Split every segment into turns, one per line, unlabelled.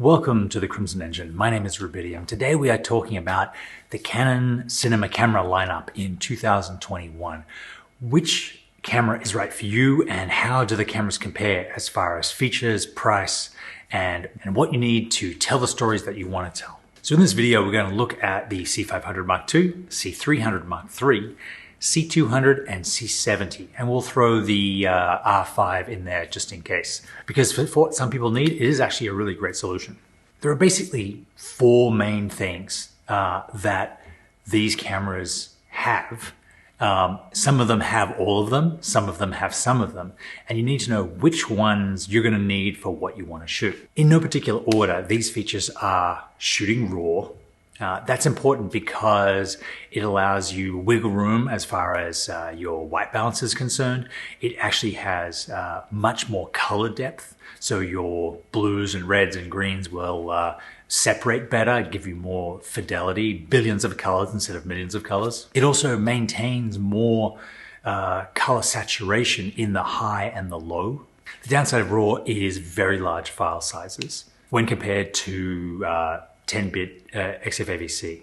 Welcome to the Crimson Engine. My name is Rubidium. Today we are talking about the Canon cinema camera lineup in 2021. Which camera is right for you and how do the cameras compare as far as features, price, and what you need to tell the stories that you want to tell. So in this video, we're going to look at the C500 Mark II, C300 Mark III, C200 and C70, and we'll throw the R5 in there just in case, because for what some people need, it is actually a really great solution. There are basically four main things that these cameras have. Some of them have all of them, some of them have some of them, and you need to know which ones you're going to need for what you want to shoot. In no particular order, these features are shooting RAW. That's important because it allows you wiggle room as far as your white balance is concerned. It actually has much more color depth, so your blues and reds and greens will separate better, give you more fidelity, billions of colors instead of millions of colors. It also maintains more color saturation in the high and the low. The downside of RAW is very large file sizes when compared to 10-bit XFAVC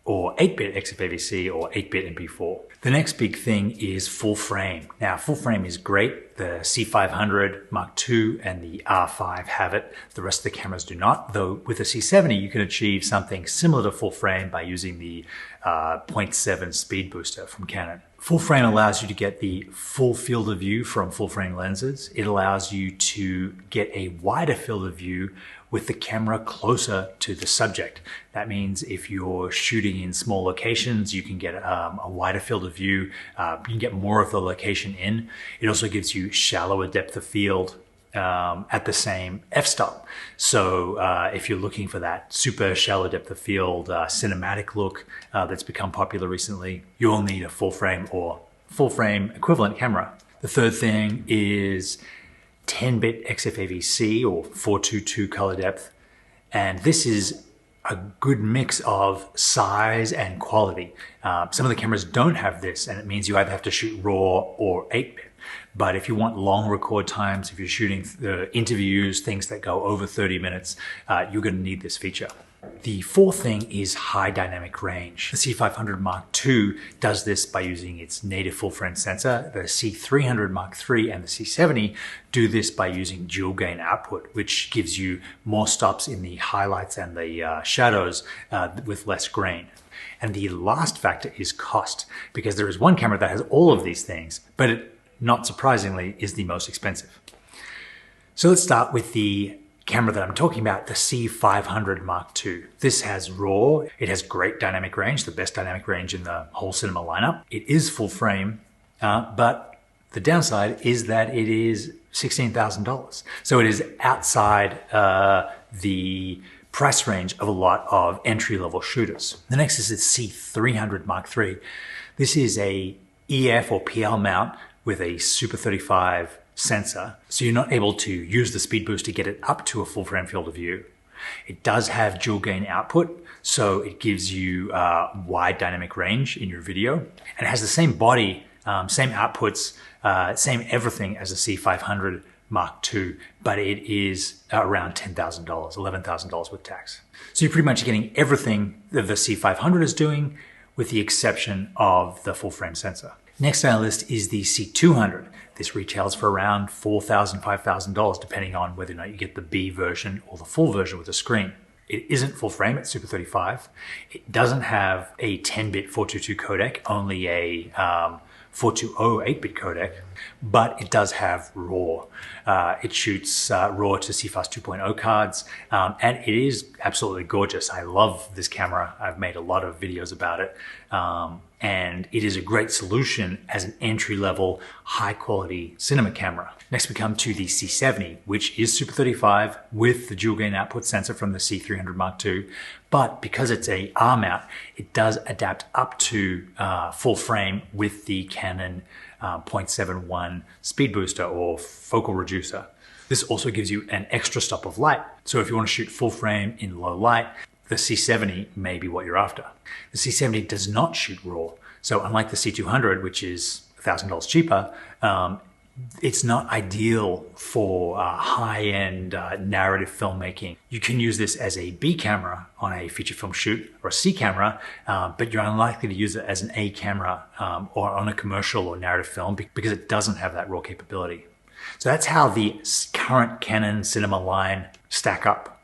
or 8-bit XFAVC or 8-bit MP4. The next big thing is full frame. Now, full frame is great. The C500 Mark II and the R5 have it. The rest of the cameras do not, though with the C70, you can achieve something similar to full frame by using the 0.7 speed booster from Canon. Full frame allows you to get the full field of view from full frame lenses. It allows you to get a wider field of view with the camera closer to the subject. That means if you're shooting in small locations, you can get a wider field of view. You can get more of the location in. It also gives you shallower depth of field at the same f-stop. So if you're looking for that super shallow depth of field cinematic look that's become popular recently, you'll need a full frame or full frame equivalent camera. The third thing is 10-bit XFAVC or 422 color depth, and this is a good mix of size and quality. Some of the cameras don't have this, and it means you either have to shoot RAW or 8-bit. But if you want long record times, if you're shooting interviews, things that go over 30 minutes, you're going to need this feature. The fourth thing is high dynamic range. The C500 Mark II does this by using its native full frame sensor. The C300 Mark III and the C70 do this by using dual gain output, which gives you more stops in the highlights and the shadows with less grain. And the last factor is cost, because there is one camera that has all of these things, but it, not surprisingly, is the most expensive. So let's start with the camera that I'm talking about, the C500 Mark II. This has RAW, it has great dynamic range, the best dynamic range in the whole cinema lineup. It is full frame, but the downside is that it is $16,000. So it is outside the price range of a lot of entry-level shooters. The next is the C300 Mark III. This is a EF or PL mount with a Super 35 sensor, so you're not able to use the speed boost to get it up to a full frame field of view. It does have dual gain output, so it gives you wide dynamic range in your video, and it has the same body, same outputs, same everything as the C500 Mark II, but it is around $10,000, $11,000 with tax. So you're pretty much getting everything that the C500 is doing, with the exception of the full frame sensor. Next on our list is the C200. This retails for around $4,000, $5,000, depending on whether or not you get the B version or the full version with a screen. It isn't full frame, it's Super 35. It doesn't have a 10-bit 422 codec, only a 420 8-bit codec, but it does have RAW. It shoots RAW to CFast 2.0 cards, and it is absolutely gorgeous. I love this camera. I've made a lot of videos about it, and it is a great solution as an entry-level, high-quality cinema camera. Next, we come to the C70, which is Super 35 with the dual gain output sensor from the C300 Mark II, but because it's a R mount, it does adapt up to full frame with the Canon 0.71 speed booster or focal reducer. This also gives you an extra stop of light. So if you want to shoot full frame in low light, the C70 may be what you're after. The C70 does not shoot RAW. So unlike the C200, which is $1,000 cheaper, It's not ideal for high-end narrative filmmaking. You can use this as a B camera on a feature film shoot or a C camera, but you're unlikely to use it as an A camera or on a commercial or narrative film because it doesn't have that raw capability. So that's how the current Canon cinema line stack up.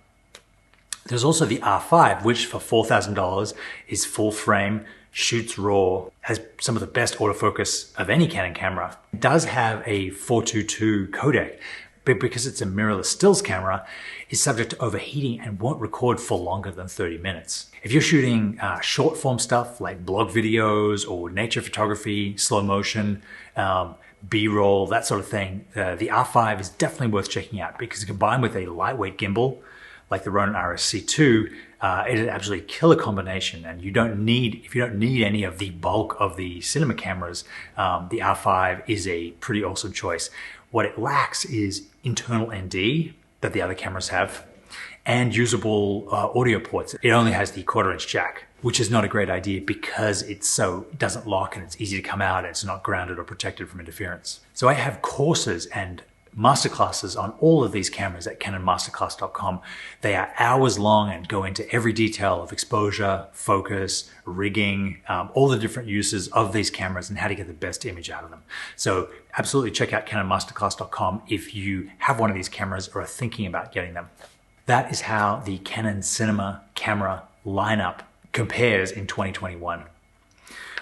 There's also the R5, which for $4,000 is full frame, shoots raw, has some of the best autofocus of any Canon camera. It does have a 422 codec, but because it's a mirrorless stills camera, is subject to overheating and won't record for longer than 30 minutes. If you're shooting short form stuff like blog videos or nature photography, slow motion, B-roll, that sort of thing, the R5 is definitely worth checking out because combined with a lightweight gimbal like the Ronin RSC2, it is absolutely killer combination. And if you don't need any of the bulk of the cinema cameras, the R5 is a pretty awesome choice. What it lacks is internal ND that the other cameras have and usable audio ports. It only has the 1/4-inch jack, which is not a great idea because it doesn't lock and it's easy to come out and it's not grounded or protected from interference. So I have courses and masterclasses on all of these cameras at canonmasterclass.com. They are hours long and go into every detail of exposure, focus, rigging, all the different uses of these cameras and how to get the best image out of them. So absolutely check out canonmasterclass.com if you have one of these cameras or are thinking about getting them. That is how the Canon cinema camera lineup compares in 2021.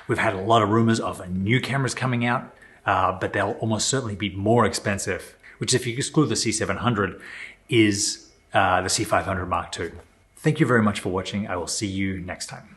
We've had a lot of rumors of new cameras coming out, but they'll almost certainly be more expensive, which if you exclude the C700 is the C500 Mark II. Thank you very much for watching. I will see you next time.